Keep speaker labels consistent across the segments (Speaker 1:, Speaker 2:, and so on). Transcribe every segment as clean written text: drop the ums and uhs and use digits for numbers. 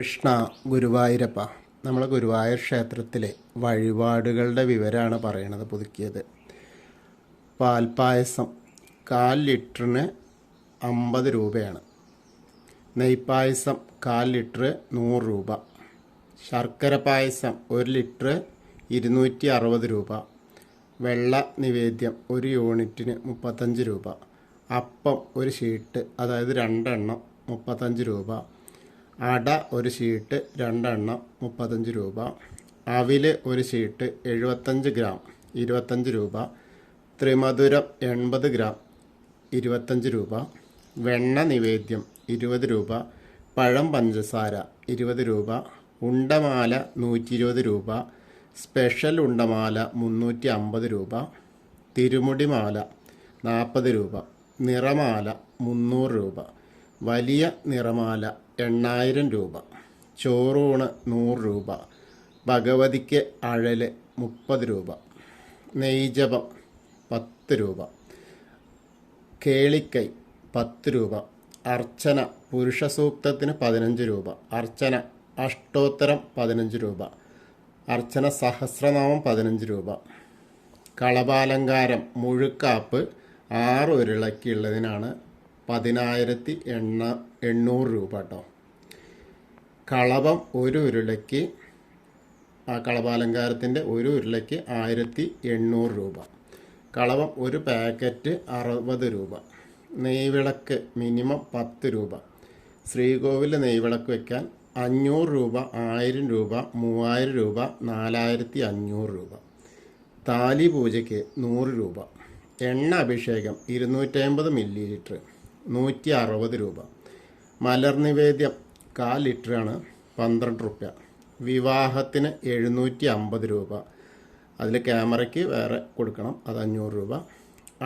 Speaker 1: കൃഷ്ണ ഗുരുവായൂരപ്പ. നമ്മൾ ഗുരുവായൂർ ക്ഷേത്രത്തിലെ വഴിപാടുകളുടെ വിവരമാണ് പറയണത്. പുതുക്കിയത് പാൽപ്പായസം 1/4 ലിറ്ററിന് 50 രൂപയാണ്. നെയ്പായസം 1/4 ലിറ്റർ 100 രൂപ. ശർക്കര പായസം 1 ലിറ്റർ 260 രൂപ. വെള്ള നിവേദ്യം 1 യൂണിറ്റിന് 35 രൂപ. അപ്പം ഒരു ഷീട്ട്, അതായത് 2 എണ്ണം 35 രൂപ. അട ഒരു ഷീട്ട് 2 എണ്ണം 35 രൂപ. അവിൽ ഒരു ഷീട്ട് 75 ഗ്രാം 25 രൂപ. ത്രിമധുരം 80 ഗ്രാം 25 രൂപ. വെണ്ണ നിവേദ്യം 20 രൂപ. പഴം പഞ്ചസാര 20 രൂപ. ഉണ്ടമാല 120 രൂപ. സ്പെഷ്യൽ ഉണ്ടമാല 350 രൂപ. തിരുമുടിമാല 40 രൂപ. നിറമാല 300 രൂപ. വലിയ നിറമാല 8000 രൂപ. ചോറൂണ് 100 രൂപ. ഭഗവതിക്ക് അഴല് 30 രൂപ. നെയ്ജപം 10 രൂപ. കേളിക്കൈ 10 രൂപ. അർച്ചന പുരുഷ സൂക്തത്തിന് 15 രൂപ. അർച്ചന അഷ്ടോത്തരം 15 രൂപ. അർച്ചന സഹസ്രനാമം 15 രൂപ. കളഭാലങ്കാരം മുഴുക്കാപ്പ് 6 ഉരുളക്കുള്ളതിനാണ് 10,800 രൂപ കേട്ടോ. കളഭം ഒരു ഉരുളയ്ക്ക്, ആ കളഭാലങ്കാരത്തിൻ്റെ ഒരു ഉരുളയ്ക്ക് 1,800 രൂപ. കളഭം ഒരു പാക്കറ്റ് 60 രൂപ. നെയ്വിളക്ക് മിനിമം 10 രൂപ. ശ്രീകോവിൽ നെയ്വിളക്ക് വയ്ക്കാൻ 500 രൂപ, 1000 രൂപ, 3000 രൂപ, 4500 രൂപ. താലി പൂജയ്ക്ക് 100 രൂപ. എണ്ണ അഭിഷേകം 250 മില്ലി ലിറ്റർ 160 രൂപ. മലർ നിവേദ്യം 1/4 ലിറ്ററാണ് 12 രൂപ. വിവാഹത്തിന് 750 രൂപ. അതിൽ ക്യാമറയ്ക്ക് വേറെ കൊടുക്കണം, അത് 500 രൂപ.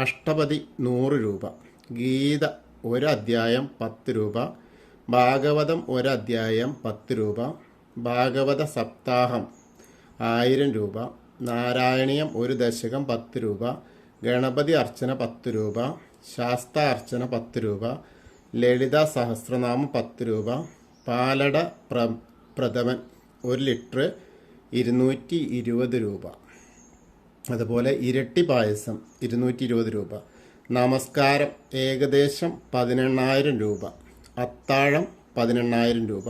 Speaker 1: അഷ്ടപതി 100 രൂപ. ഗീത ഒരു അധ്യായം 10 രൂപ. ഭാഗവതം ഒരു അധ്യായം 10 രൂപ. ഭാഗവത സപ്താഹം 1000 രൂപ. നാരായണീയം ഒരു ദശകം 10 രൂപ. ഗണപതി അർച്ചന 10 രൂപ. ശാസ്ത അർച്ചന 10 രൂപ. ലളിത സഹസ്രനാമം 10 രൂപ. പാലട പ്രഥമൻ 1 ലിറ്റർ 220 രൂപ. അതുപോലെ ഇരട്ടി പായസം 220 രൂപ. നമസ്കാരം ഏകദേശം 18,000 രൂപ. അത്താഴം 18,000 രൂപ.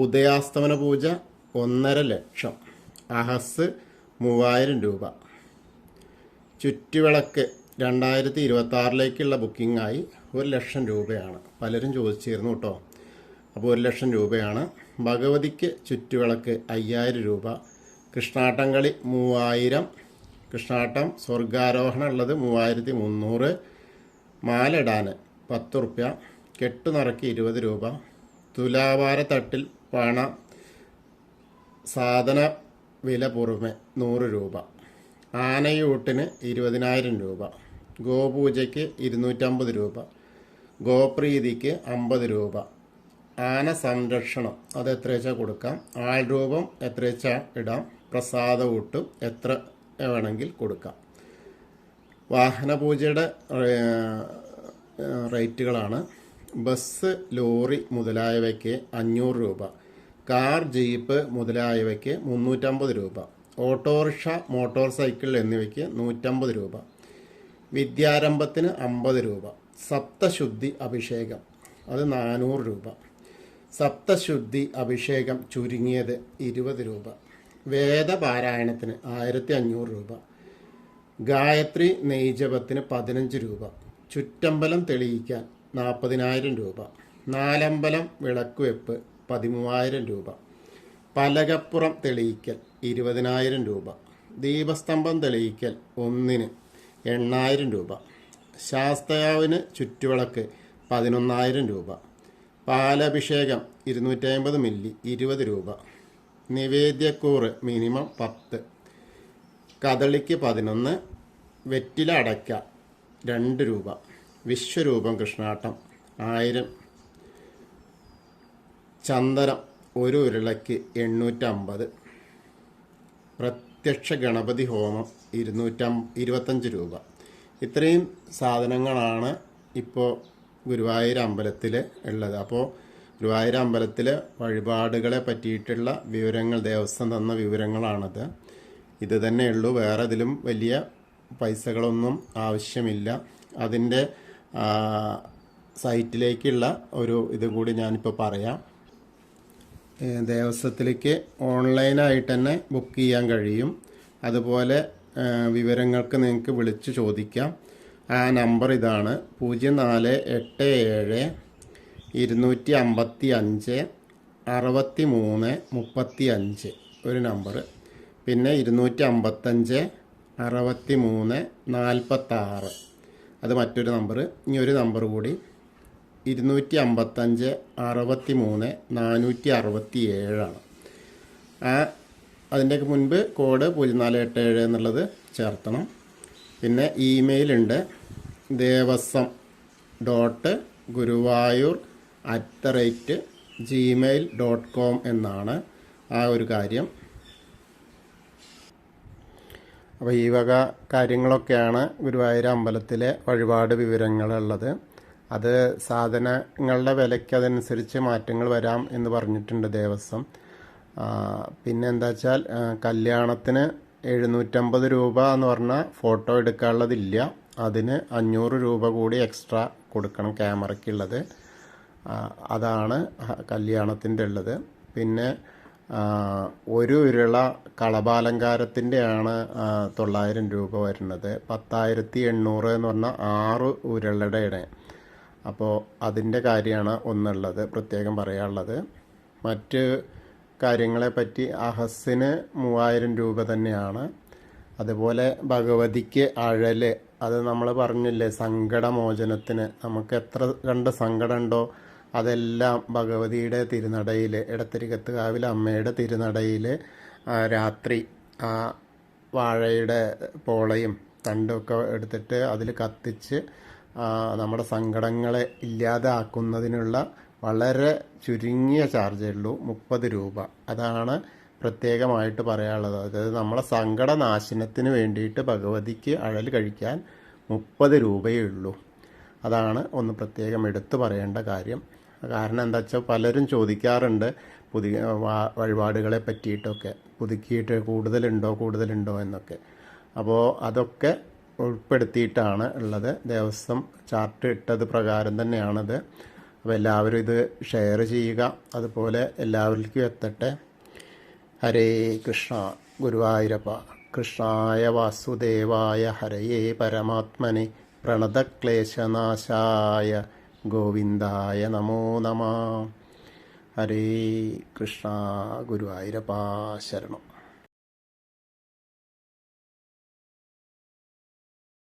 Speaker 1: ഉദയാസ്തമന പൂജ 1.5 ലക്ഷം. അഹസ് 3000 രൂപ. ചുറ്റുവിളക്ക് 2026 ബുക്കിംഗായി 1 ലക്ഷം രൂപയാണ്. പലരും ചോദിച്ചിരുന്നു കേട്ടോ. അപ്പോൾ 1 ലക്ഷം രൂപയാണ്. ഭഗവതിക്ക് ചുറ്റുവിളക്ക് 5000 രൂപ. കൃഷ്ണാട്ടംകളി 3000. കൃഷ്ണാട്ടം സ്വർഗാരോഹണം ഉള്ളത് 3300. മാലിടാൻ 10 റുപ്യ. കെട്ടുനിറക്കി 20 രൂപ. തുലാഭാര തട്ടിൽ പണ സാധന വില പുറമെ 100 രൂപ. ആനയൂട്ടിന് 20,000 രൂപ. ഗോപൂജയ്ക്ക് 250 രൂപ. ഗോപ്രീതിക്ക് 50 രൂപ. ആന സംരക്ഷണം അത് എത്രച്ചാൽ കൊടുക്കാം. ആൾരൂപം എത്രച്ചാൽ ഇടാം. പ്രസാദ ഊട്ടും എത്ര വേണമെങ്കിൽ കൊടുക്കാം. വാഹനപൂജയുടെ റേറ്റുകളാണ്. ബസ്, ലോറി മുതലായവയ്ക്ക് 500 രൂപ. കാർ, ജീപ്പ് മുതലായവയ്ക്ക് 350 രൂപ. ഓട്ടോറിക്ഷ, മോട്ടോർ സൈക്കിൾ എന്നിവയ്ക്ക് 150 രൂപ. വിദ്യാരംഭത്തിന് 50 രൂപ. സപ്തശുദ്ധി അഭിഷേകം അത് 400 രൂപ. സപ്തശുദ്ധി അഭിഷേകം ചുരുങ്ങിയത് 20 രൂപ. വേദപാരായണത്തിന് 1500 രൂപ. ഗായത്രി നെയ്ജപത്തിന് 15 രൂപ. ചുറ്റമ്പലം തെളിയിക്കാൻ 40,000 രൂപ. നാലമ്പലം വിളക്കുവെപ്പ് 13,000 രൂപ. പലകപ്പുറം തെളിയിക്കൽ 20,000 രൂപ. ദീപസ്തംഭം തെളിയിക്കൽ ഒന്നിന് 8,000 രൂപ. ശാസ്താവിന് ചുറ്റുവിളക്ക് 11,000 രൂപ. പാലഭിഷേകം 250 മില്ലി 20 രൂപ. നിവേദ്യക്കൂറ് മിനിമം 10. കദളിക്ക് 11. വെറ്റില അടയ്ക്ക 2 രൂപ. വിശ്വരൂപം കൃഷ്ണാട്ടം 1000. ചന്ദനം ഒരു ഉരുളയ്ക്ക് 850. പ്രത്യക്ഷ ഗണപതി ഹോമം 225 രൂപ. ഇത്രയും സാധനങ്ങളാണ് ഇപ്പോൾ ഗുരുവായൂർ അമ്പലത്തിൽ ഉള്ളത്. അപ്പോൾ ഗുരുവായൂർ അമ്പലത്തിലെ വഴിപാടുകളെ പറ്റിയിട്ടുള്ള വിവരങ്ങൾ ദേവസ്വം തന്ന വിവരങ്ങളാണത്. ഇത് തന്നെയുള്ളൂ, വേറെ ഇതിലും വലിയ പൈസകളൊന്നും ആവശ്യമില്ല. അതിൻ്റെ സൈറ്റിലേക്കുള്ള ഒരു ഇത് കൂടി ഞാനിപ്പോൾ പറയാം. ദേവസ്വത്തിലേക്ക് ഓൺലൈനായിട്ട് തന്നെ ബുക്ക് ചെയ്യാൻ കഴിയും. അതുപോലെ വിവരങ്ങൾക്ക് നിങ്ങൾക്ക് വിളിച്ച് ചോദിക്കാം. ആ നമ്പർ ഇതാണ്: 0487 255 63 35 ഒരു നമ്പർ. പിന്നെ 255 63 46 അത് മറ്റൊരു നമ്പർ. ഇനി ഒരു നമ്പർ കൂടി 255 63 467 അതിൻ്റെയൊക്കെ മുൻപ് കോഡ് 0487 എന്നുള്ളത് ചേർത്തണം. പിന്നെ ഇമെയിലുണ്ട്, devasam.guruvayur@gmail.com എന്നാണ് ആ ഒരു കാര്യം. അപ്പോൾ ഈ വക കാര്യങ്ങളൊക്കെയാണ് ഗുരുവായൂർ അമ്പലത്തിലെ വഴിപാട് വിവരങ്ങളുള്ളത്. അത് സാധനങ്ങളുടെ വിലയ്ക്ക് അതനുസരിച്ച് മാറ്റങ്ങൾ വരാം എന്ന് പറഞ്ഞിട്ടുണ്ട് ദേവസ്വം. പിന്നെ എന്താ വെച്ചാൽ കല്യാണത്തിന് 750 രൂപ എന്ന് പറഞ്ഞാൽ ഫോട്ടോ എടുക്കാനുള്ളതില്ല. അതിന് 500 രൂപ കൂടി എക്സ്ട്രാ കൊടുക്കണം ക്യാമറയ്ക്കുള്ളത്. അതാണ് കല്യാണത്തിൻ്റെ ഉള്ളത്. പിന്നെ ഒരു ഉരുള കളഭാലങ്കാരത്തിൻ്റെയാണ് 900 രൂപ വരുന്നത്. 10,800 എന്ന് പറഞ്ഞാൽ 6 ഉരുളയുടെയാണ്. അപ്പോൾ അതിൻ്റെ കാര്യമാണ് ഒന്നുള്ളത് പ്രത്യേകം പറയാനുള്ളത്. മറ്റ് കാര്യങ്ങളെപ്പറ്റി അഹസ്സിന് 3000 രൂപ തന്നെയാണ്. അതുപോലെ ഭഗവതിക്ക് അഴൽ, അത് നമ്മൾ പറഞ്ഞില്ലേ, സങ്കടമോചനത്തിന് നമുക്ക് എത്ര കണ്ട് സങ്കടമുണ്ടോ അതെല്ലാം ഭഗവതിയുടെ തിരുനടയിൽ, എടത്തിരികത്ത് കാവിലെ അമ്മയുടെ തിരുനടയിൽ രാത്രി ആ വാഴയുടെ പോളയും തണ്ടൊക്കെ എടുത്തിട്ട് അതിൽ കത്തിച്ച് നമ്മുടെ സങ്കടങ്ങളെ ഇല്ലാതാക്കുന്നതിനുള്ള വളരെ ചുരുങ്ങിയ ചാർജേ ഉള്ളൂ, 30 രൂപ. അതാണ് പ്രത്യേകമായിട്ട് പറയാനുള്ളത്. അതായത് നമ്മളെ സങ്കടനാശനത്തിന് വേണ്ടിയിട്ട് ഭഗവതിക്ക് അഴൽ കഴിക്കാൻ 30 രൂപയേ ഉള്ളൂ. അതാണ് ഒന്ന് പ്രത്യേകം എടുത്തു പറയേണ്ട കാര്യം. കാരണം എന്താ വെച്ചാൽ പലരും ചോദിക്കാറുണ്ട് പുതിയ വഴിപാടുകളെ പറ്റിയിട്ടൊക്കെ, പുതുക്കിയിട്ട് കൂടുതലുണ്ടോ എന്നൊക്കെ. അപ്പോൾ അതൊക്കെ ഉൾപ്പെടുത്തിയിട്ടാണ് ഉള്ളത്. ദേവസ്വം ചാർട്ട് ഇട്ടത് പ്രകാരം തന്നെയാണത്. അപ്പോൾ എല്ലാവരും ഇത് ഷെയർ ചെയ്യുക, അതുപോലെ എല്ലാവർക്കും എത്തട്ടെ. ഹരേ കൃഷ്ണ. ഗുരുവായൂരപ്പ. കൃഷ്ണായ വാസുദേവായ ഹരയേ പരമാത്മനെ പ്രണതക്ലേശനാശായ ഗോവിന്ദായ നമോ നമഃ. ഹരേ കൃഷ്ണ. ഗുരുവായൂരപ്പ ശരണം.